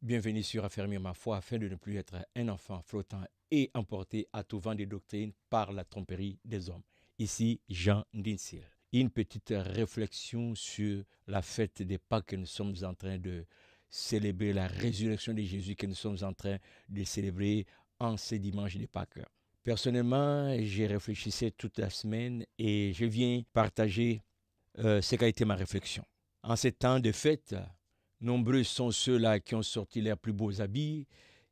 Bienvenue sur Affermir ma foi afin de ne plus être un enfant flottant et emporté à tout vent des doctrines par la tromperie des hommes. Ici, Jean Ndinsil. Une petite réflexion sur la fête des Pâques que nous sommes en train de célébrer, la résurrection de Jésus que nous sommes en train de célébrer en ce dimanche de Pâques. Personnellement, j'ai réfléchi toute la semaine et je viens partager ce qu'a été ma réflexion. En ces temps de fête, nombreux sont ceux-là qui ont sorti leurs plus beaux habits.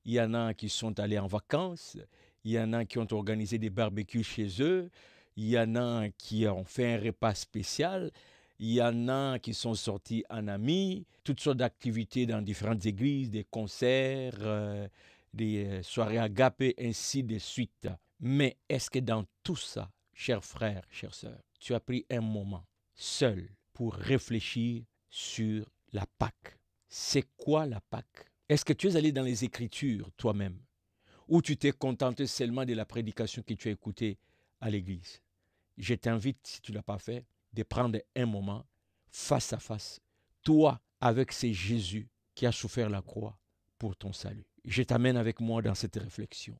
Il y en a qui sont allés en vacances. Il y en a qui ont organisé des barbecues chez eux. Il y en a qui ont fait un repas spécial. Il y en a qui sont sortis en amis. Toutes sortes d'activités dans différentes églises, des concerts, des soirées agapées, ainsi de suite. Mais est-ce que dans tout ça, chers frères, chères sœurs, tu as pris un moment seul pour réfléchir sur la Pâque? C'est quoi la Pâque? Est-ce que tu es allé dans les Écritures toi-même? Ou tu t'es contenté seulement de la prédication que tu as écoutée à l'église? Je t'invite, si tu ne l'as pas fait, de prendre un moment face à face, toi avec ce Jésus qui a souffert la croix pour ton salut. Je t'amène avec moi dans cette réflexion.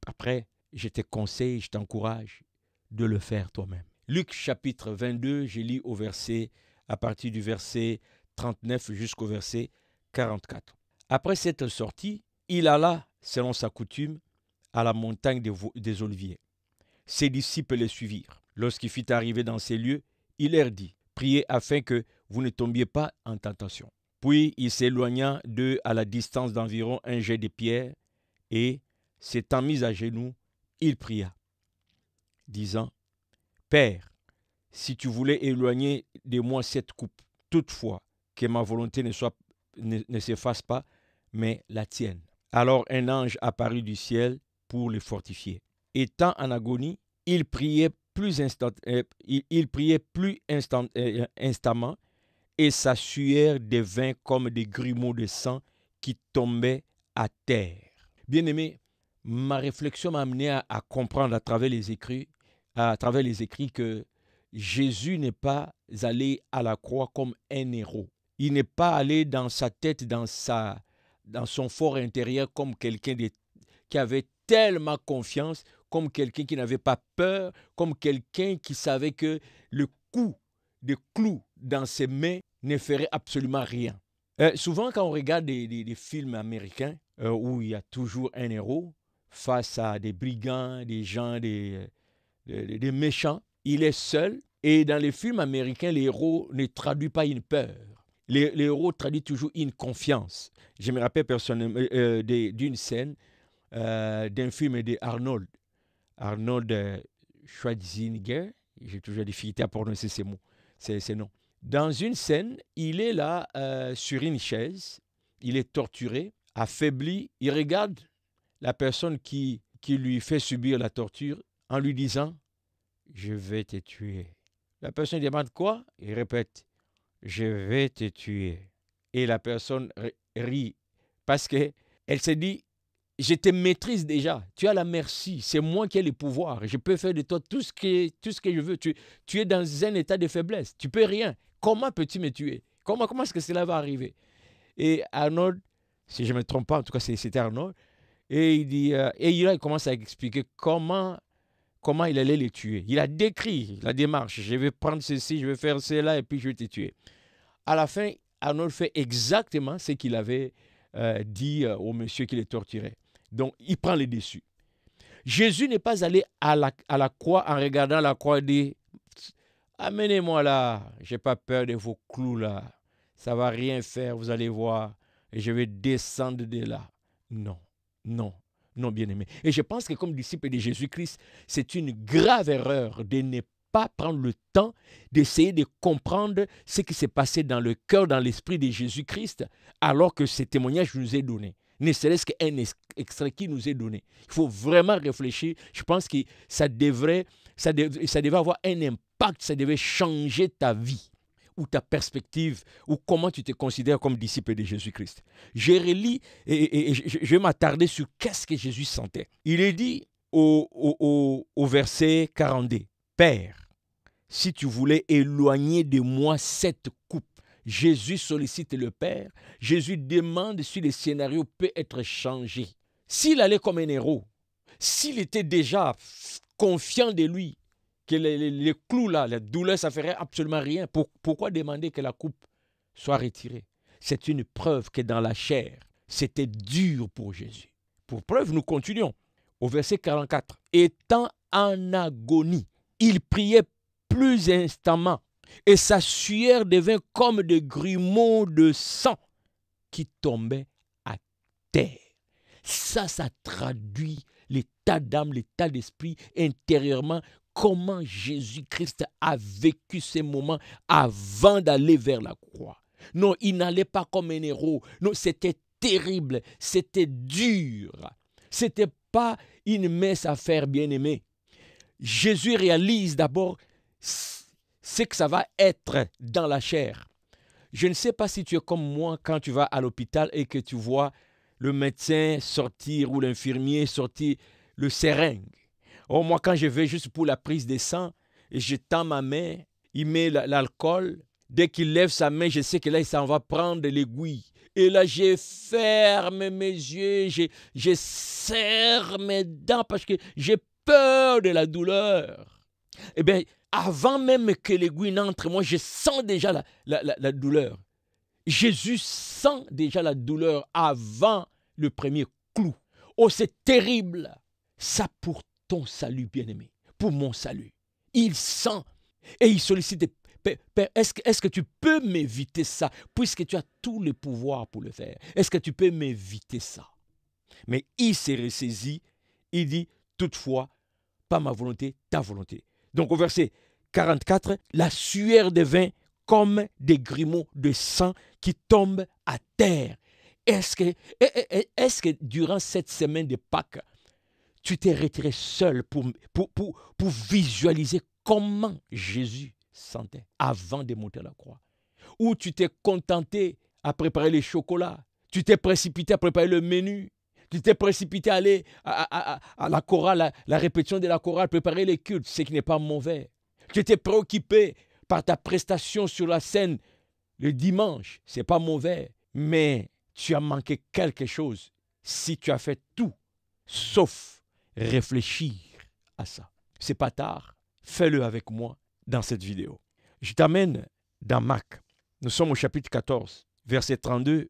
Après, je te conseille, je t'encourage de le faire toi-même. Luc chapitre 22, je lis à partir du verset 39 jusqu'au verset 44. Après cette sortie, il alla, selon sa coutume, à la montagne des Oliviers. Ses disciples le suivirent. Lorsqu'il fut arrivé dans ces lieux, il leur dit, « Priez afin que vous ne tombiez pas en tentation. » Puis il s'éloigna d'eux à la distance d'environ un jet de pierre, et, s'étant mis à genoux, il pria, disant, « Père, si tu voulais éloigner de moi cette coupe, toutefois que ma volonté ne se fasse pas, mais la tienne. » Alors un ange apparut du ciel pour le fortifier. Étant en agonie, il priait plus instamment, et sa sueur devint comme des grumeaux de sang qui tombaient à terre. Bien-aimé, ma réflexion m'a amené à comprendre à travers les écrits que Jésus n'est pas allé à la croix comme un héros. Il n'est pas allé dans sa tête, dans son fort intérieur comme quelqu'un qui avait tellement confiance, comme quelqu'un qui n'avait pas peur, comme quelqu'un qui savait que le coup de clou dans ses mains ne ferait absolument rien. Souvent, quand on regarde des films américains où il y a toujours un héros face à des brigands, des gens, des méchants, il est seul. Et dans les films américains, les héros ne traduisent pas une peur. Les héros traduisent toujours une confiance. Je me rappelle personnellement d'une scène d'un film de Arnold Schwarzenegger. J'ai toujours des difficultés à prononcer ces noms. Dans une scène, il est là sur une chaise, il est torturé, affaibli. Il regarde la personne qui lui fait subir la torture en lui disant « Je vais te tuer ». La personne demande quoi? Il répète « Je vais te tuer ». Et la personne rit parce qu'elle se dit « Je te maîtrise déjà, tu as la merci, c'est moi qui ai le pouvoir, je peux faire de toi tout ce que je veux. Tu es dans un état de faiblesse, tu peux rien. Comment peux-tu me tuer? Comment est-ce que cela va arriver ?» Et Arnold, si je ne me trompe pas, en tout cas c'était Arnold, et il dit, il commence à expliquer comment il allait les tuer. Il a décrit la démarche. Je vais prendre ceci, je vais faire cela, et puis je vais te tuer. À la fin, Arnold fait exactement ce qu'il avait dit au monsieur qui les torturait. Donc, il prend les dessus. Jésus n'est pas allé à la croix en regardant la croix et dit « Amenez-moi là, je n'ai pas peur de vos clous là. Ça ne va rien faire, vous allez voir. Et je vais descendre de là. » Non, non. Non, bien-aimé. Et je pense que comme disciple de Jésus-Christ, c'est une grave erreur de ne pas prendre le temps d'essayer de comprendre ce qui s'est passé dans le cœur, dans l'esprit de Jésus-Christ, alors que ce témoignage nous est donné. Ne serait-ce qu'un extrait qui nous est donné. Il faut vraiment réfléchir. Je pense que ça devait avoir un impact, ça devait changer ta vie, ou ta perspective, ou comment tu te considères comme disciple de Jésus-Christ. Je relis et je vais m'attarder sur qu'est-ce que Jésus sentait. Il est dit au verset 42, « Père, si tu voulais éloigner de moi cette coupe, Jésus sollicite le Père. Jésus demande si le scénario peut être changé. S'il allait comme un héros, s'il était déjà confiant de lui, que les clous là, la douleur, ça ne ferait absolument rien, pourquoi demander que la coupe soit retirée? C'est une preuve que dans la chair, c'était dur pour Jésus. Pour preuve, nous continuons. Au verset 44. Étant en agonie, il priait plus instamment et sa sueur devint comme des grumeaux de sang qui tombaient à terre. Ça traduit l'état d'âme, l'état d'esprit intérieurement, comment Jésus-Christ a vécu ces moments avant d'aller vers la croix. Non, il n'allait pas comme un héros. Non, c'était terrible, c'était dur. C'était pas une mince affaire, bien-aimé. Jésus réalise d'abord ce que ça va être dans la chair. Je ne sais pas si tu es comme moi quand tu vas à l'hôpital et que tu vois le médecin sortir ou l'infirmier sortir le seringue. Oh, moi, quand je vais juste pour la prise de sang, et je tends ma main, il met l'alcool. Dès qu'il lève sa main, je sais que là, il s'en va prendre l'aiguille. Et là, je ferme mes yeux, je serre mes dents parce que j'ai peur de la douleur. Eh bien, avant même que l'aiguille n'entre, moi, je sens déjà la douleur. Jésus sent déjà la douleur avant le premier clou. Oh, c'est terrible. Ça pour ton salut, bien-aimé, pour mon salut. Il sent et il sollicite. Père, est-ce que tu peux m'éviter ça, puisque tu as tout le pouvoir pour le faire? Est-ce que tu peux m'éviter ça? Mais il s'est ressaisi, il dit, toutefois, pas ma volonté, ta volonté. Donc au verset 44, la sueur devint comme des grumeaux de sang qui tombent à terre. Est-ce que durant cette semaine de Pâques, tu t'es retiré seul pour visualiser comment Jésus sentait avant de monter à la croix? Ou tu t'es contenté à préparer les chocolats, tu t'es précipité à préparer le menu, tu t'es précipité à aller à la chorale, la répétition de la chorale, préparer les cultes, ce qui n'est pas mauvais. Tu étais préoccupé par ta prestation sur la scène le dimanche, ce n'est pas mauvais, mais tu as manqué quelque chose si tu as fait tout, sauf réfléchir à ça. C'est pas tard, fais-le avec moi dans cette vidéo. Je t'amène dans Marc. Nous sommes au chapitre 14, verset 32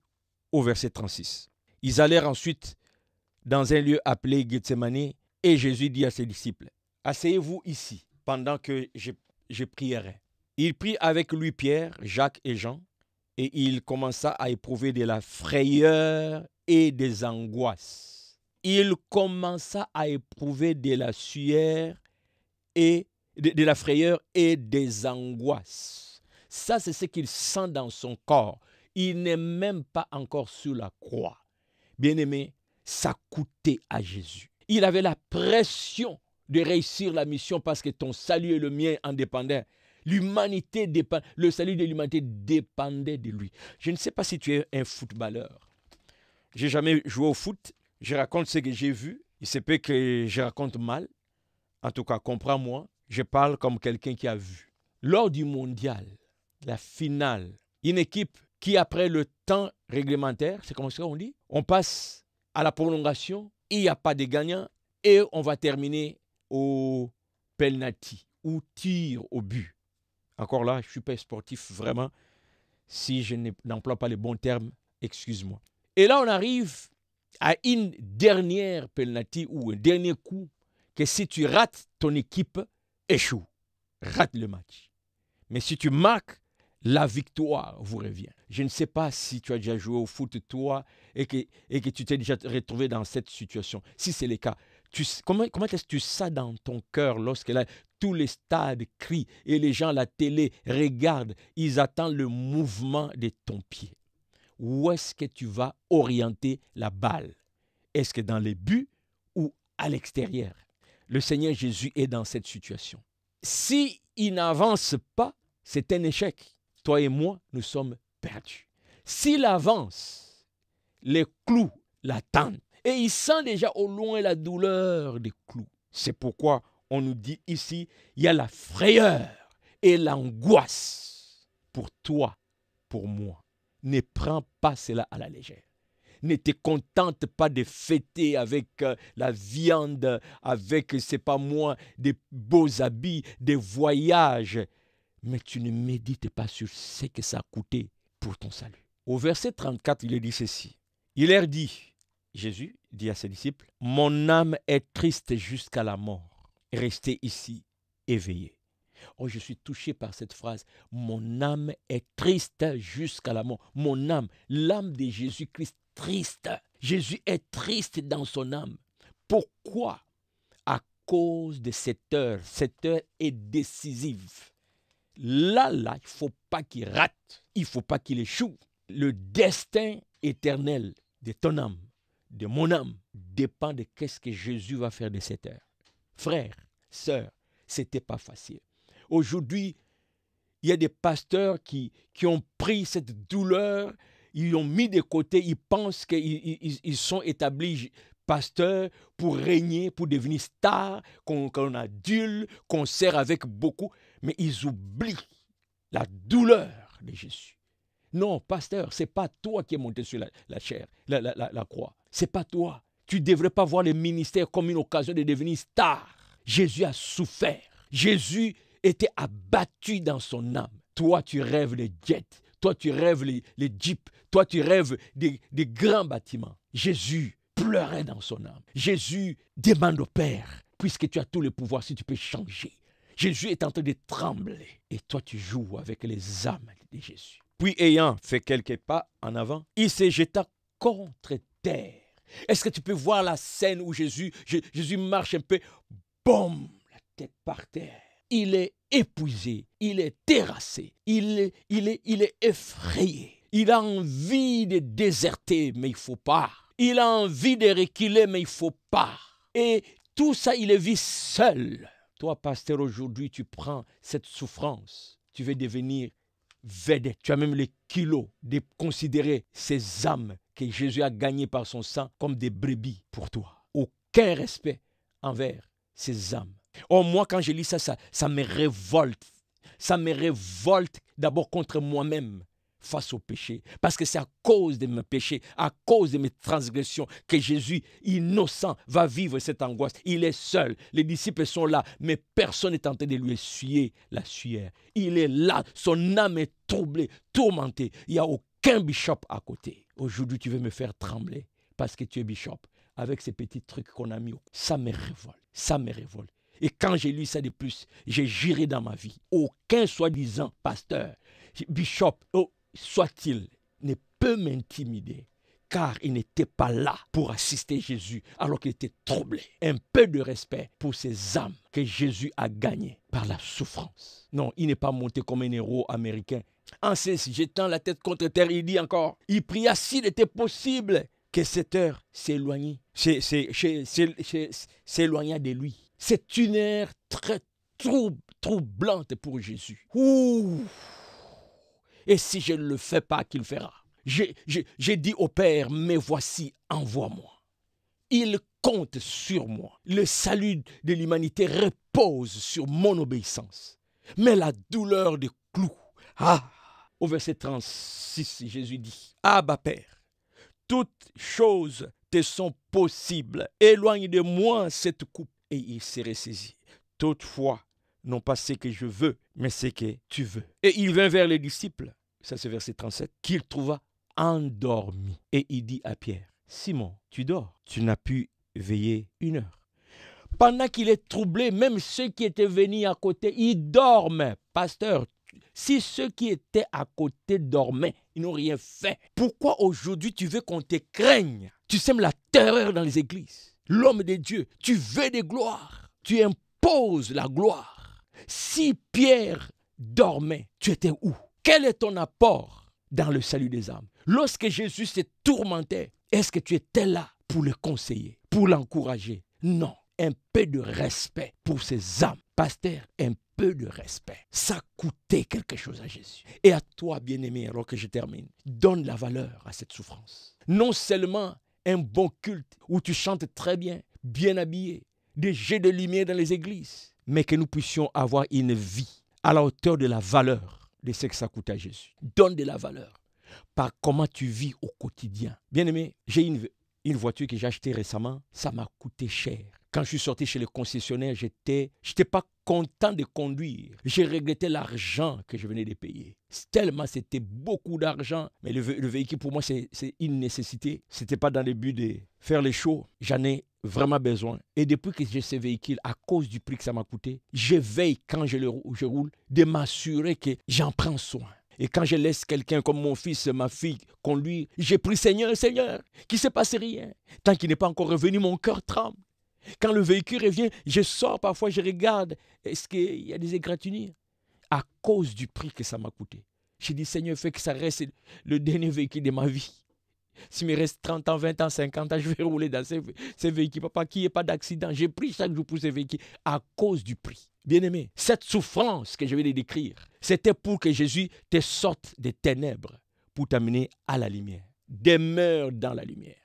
au verset 36. Ils allèrent ensuite dans un lieu appelé Gethsémani et Jésus dit à ses disciples, « Asseyez-vous ici pendant que je prierai. » Il prit avec lui Pierre, Jacques et Jean et il commença à éprouver de la frayeur et des angoisses. Il commença à éprouver de la sueur et de la frayeur et des angoisses. Ça, c'est ce qu'il sent dans son corps. Il n'est même pas encore sur la croix. Bien-aimé, ça coûtait à Jésus. Il avait la pression de réussir la mission parce que ton salut et le mien en dépendaient. L'humanité dépend, le salut de l'humanité dépendait de lui. Je ne sais pas si tu es un footballeur. Je n'ai jamais joué au foot. Je raconte ce que j'ai vu. Il se peut que je raconte mal. En tout cas, comprends-moi. Je parle comme quelqu'un qui a vu. Lors du mondial, la finale, une équipe qui, après le temps réglementaire, c'est comme ça qu'on dit, on passe à la prolongation, il n'y a pas de gagnant et on va terminer au penalty ou tir au but. Encore là, je ne suis pas sportif vraiment. Si je n'emploie pas les bons termes, excuse-moi. Et là, on arrive à une dernière penalty ou un dernier coup que si tu rates, ton équipe échoue, rate le match. Mais si tu marques, la victoire vous revient. Je ne sais pas si tu as déjà joué au foot, toi, et que tu t'es déjà retrouvé dans cette situation. Si c'est le cas, comment est-ce que tu sens dans ton cœur lorsque là, tous les stades crient et les gens à la télé regardent, ils attendent le mouvement de ton pied. Où est-ce que tu vas orienter la balle? Est-ce que dans les buts ou à l'extérieur? Le Seigneur Jésus est dans cette situation. S'il n'avance pas, c'est un échec. Toi et moi, nous sommes perdus. S'il avance, les clous l'attendent. Et il sent déjà au loin la douleur des clous. C'est pourquoi on nous dit ici, il y a la frayeur et l'angoisse pour toi pour moi. Ne prends pas cela à la légère. Ne te contente pas de fêter avec la viande, avec, c'est pas moi, des beaux habits, des voyages. Mais tu ne médites pas sur ce que ça a coûté pour ton salut. Au verset 34, il est dit ceci. Il leur dit, Jésus dit à ses disciples, « Mon âme est triste jusqu'à la mort. Restez ici, éveillés. » Oh, je suis touché par cette phrase. « Mon âme est triste jusqu'à la mort. » Mon âme, l'âme de Jésus-Christ, triste. Jésus est triste dans son âme. Pourquoi? À cause de cette heure. Cette heure est décisive. Là, il ne faut pas qu'il rate. Il ne faut pas qu'il échoue. Le destin éternel de ton âme, de mon âme, dépend de qu'est-ce que Jésus va faire de cette heure. Frères, sœurs, ce n'était pas facile. Aujourd'hui, il y a des pasteurs qui ont pris cette douleur, ils l'ont mis de côté, ils pensent qu'ils sont établis pasteurs pour régner, pour devenir stars, qu'on adule, qu'on sert avec beaucoup, mais ils oublient la douleur de Jésus. Non, pasteur, ce n'est pas toi qui es monté sur la chair, la croix. Ce n'est pas toi. Tu ne devrais pas voir le ministère comme une occasion de devenir star. Jésus a souffert. Jésus était abattu dans son âme. Toi, tu rêves les jets. Toi, tu rêves les jeeps. Toi, tu rêves des grands bâtiments. Jésus pleurait dans son âme. Jésus demande au Père, puisque tu as tout le pouvoir, si tu peux changer. Jésus est en train de trembler. Et toi, tu joues avec les âmes de Jésus. Puis, ayant fait quelques pas en avant, il se jeta contre terre. Est-ce que tu peux voir la scène où Jésus marche un peu, boum, la tête par terre. Il est épuisé, il est terrassé, il est effrayé. Il a envie de déserter, mais il ne faut pas. Il a envie de reculer, mais il ne faut pas. Et tout ça, il le vit seul. Toi, pasteur, aujourd'hui, tu prends cette souffrance. Tu veux devenir vedette. Tu as même les kilos de considérer ces âmes que Jésus a gagnées par son sang comme des brebis pour toi. Aucun respect envers ces âmes. Oh, moi, quand je lis ça, ça me révolte. Ça me révolte d'abord contre moi-même face au péché. Parce que c'est à cause de mes péchés, à cause de mes transgressions, que Jésus, innocent, va vivre cette angoisse. Il est seul. Les disciples sont là, mais personne n'est tenté de lui essuyer la sueur. Il est là. Son âme est troublée, tourmentée. Il n'y a aucun bishop à côté. Aujourd'hui, tu veux me faire trembler parce que tu es bishop. Avec ces petits trucs qu'on a mis, ça me révolte. Ça me révolte. Et quand j'ai lu ça de plus, j'ai juré dans ma vie. Aucun soi-disant pasteur, bishop, soit-il, ne peut m'intimider, car il n'était pas là pour assister Jésus alors qu'il était troublé. Un peu de respect pour ces âmes que Jésus a gagnées par la souffrance. Non, il n'est pas monté comme un héros américain. En cesse, jetant la tête contre terre, il dit encore, il pria s'il était possible que cette heure s'éloignait de lui. C'est une heure très troublante pour Jésus. Ouh. Et si je ne le fais pas, qu'il fera? J'ai dit au Père, mais voici, envoie-moi. Il compte sur moi. Le salut de l'humanité repose sur mon obéissance. Mais la douleur des clous. Au verset 36, Jésus dit, Abba Père, toutes choses te sont possibles. Éloigne de moi cette coupe. Et il s'est ressaisi. Toutefois, non pas ce que je veux, mais ce que tu veux. Et il vint vers les disciples, ça c'est verset 37, qu'il trouva endormi. Et il dit à Pierre, Simon, tu dors, tu n'as pu veiller 1 heure. Pendant qu'il est troublé, même ceux qui étaient venus à côté, ils dorment. Pasteur, si ceux qui étaient à côté dormaient, ils n'ont rien fait. Pourquoi aujourd'hui tu veux qu'on te craigne? Tu sèmes la terreur dans les églises. L'homme de Dieu, tu veux des gloires. Tu imposes la gloire. Si Pierre dormait, tu étais où? Quel est ton apport dans le salut des âmes? Lorsque Jésus se tourmentait, est-ce que tu étais là pour le conseiller, pour l'encourager? Non. Un peu de respect pour ces âmes. Pasteur, un peu de respect. Ça coûtait quelque chose à Jésus. Et à toi, bien-aimé, alors que je termine, donne la valeur à cette souffrance. Non seulement un bon culte où tu chantes très bien, bien habillé, des jets de lumière dans les églises, mais que nous puissions avoir une vie à la hauteur de la valeur de ce que ça coûte à Jésus. Donne de la valeur par comment tu vis au quotidien. Bien-aimé, j'ai une voiture que j'ai achetée récemment. Ça m'a coûté cher. Quand je suis sorti chez le concessionnaire, j'étais pas content de conduire. J'ai regretté l'argent que je venais de payer. Tellement c'était beaucoup d'argent. Mais le véhicule, pour moi, c'est une nécessité. Ce n'était pas dans le but de faire les shows. J'en ai vraiment besoin. Et depuis que j'ai ce véhicule, à cause du prix que ça m'a coûté, je veille quand je roule de m'assurer que j'en prends soin. Et quand je laisse quelqu'un comme mon fils, ma fille, conduire, j'ai pris Seigneur, qu'il ne se passe rien. Tant qu'il n'est pas encore revenu, mon cœur tremble. Quand le véhicule revient, je sors parfois, je regarde, est-ce qu'il y a des égratignures? À cause du prix que ça m'a coûté. J'ai dit, Seigneur, fais que ça reste le dernier véhicule de ma vie. S'il me reste 30 ans, 20 ans, 50 ans, je vais rouler dans ces véhicules. Papa, qu'il n'y ait pas d'accident. J'ai pris chaque jour pour ces véhicules à cause du prix. Bien-aimé, cette souffrance que je vais te décrire, c'était pour que Jésus te sorte des ténèbres, pour t'amener à la lumière. Demeure dans la lumière.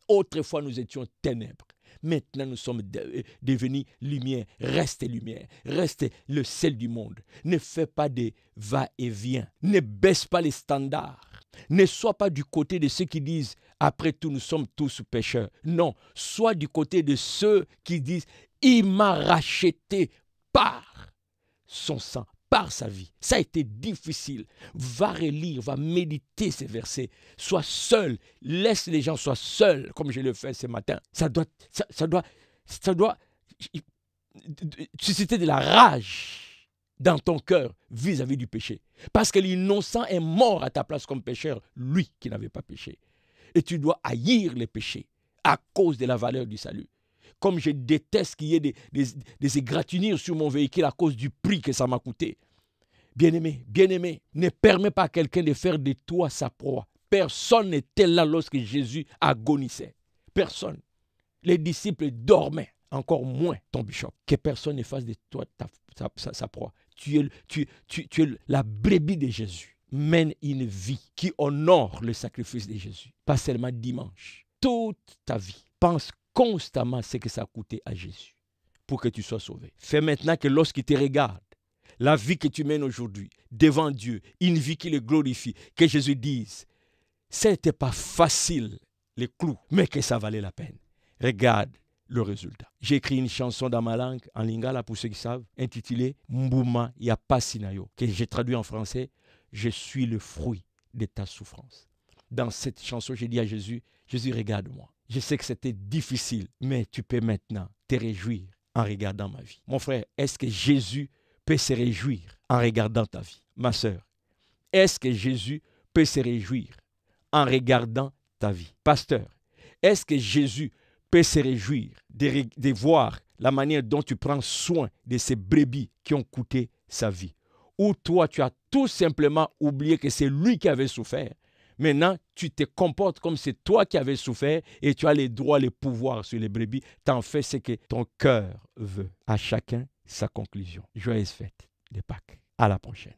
Autrefois, nous étions ténèbres. Maintenant, nous sommes devenus lumière. Reste lumière. Reste le sel du monde. Ne fais pas de va-et-vient. Ne baisse pas les standards. Ne sois pas du côté de ceux qui disent « Après tout, nous sommes tous pécheurs ». Non, sois du côté de ceux qui disent « Il m'a racheté par son sang, par sa vie ». Ça a été difficile. Va relire, va méditer ces versets. Sois seul. Laisse les gens soient seuls, comme je le fais ce matin. Ça doit susciter de la rage dans ton cœur vis-à-vis du péché. Parce que l'innocent est mort à ta place comme pécheur, lui qui n'avait pas péché. Et tu dois haïr les péchés à cause de la valeur du salut. Comme je déteste qu'il y ait des égratignures sur mon véhicule à cause du prix que ça m'a coûté. Bien-aimé, ne permets pas à quelqu'un de faire de toi sa proie. Personne n'était là lorsque Jésus agonisait. Personne. Les disciples dormaient. Encore moins ton bishop. Que personne ne fasse de toi sa proie. Tu es la brebis de Jésus. Mène une vie qui honore le sacrifice de Jésus. Pas seulement dimanche. Toute ta vie. Pense constamment à ce que ça a coûté à Jésus pour que tu sois sauvé. Fais maintenant que lorsqu'il te regarde, la vie que tu mènes aujourd'hui devant Dieu, une vie qui le glorifie, que Jésus dise, ce n'était pas facile les clous, mais que ça valait la peine. Regarde le résultat. J'ai écrit une chanson dans ma langue, en lingala pour ceux qui savent, intitulée Mbuma Yapasinayo, que j'ai traduit en français, je suis le fruit de ta souffrance. Dans cette chanson, j'ai dit à Jésus, Jésus, regarde-moi. Je sais que c'était difficile, mais tu peux maintenant te réjouir en regardant ma vie. Mon frère, est-ce que Jésus peut se réjouir en regardant ta vie? Ma sœur, est-ce que Jésus peut se réjouir en regardant ta vie? Pasteur, est-ce que Jésus peut se réjouir de voir la manière dont tu prends soin de ces brebis qui ont coûté sa vie? Ou toi, tu as tout simplement oublié que c'est lui qui avait souffert. Maintenant, tu te comportes comme c'est toi qui avais souffert et tu as les droits, les pouvoirs sur les brebis. Tu en fais ce que ton cœur veut. À chacun sa conclusion. Joyeuse fête de Pâques. À la prochaine.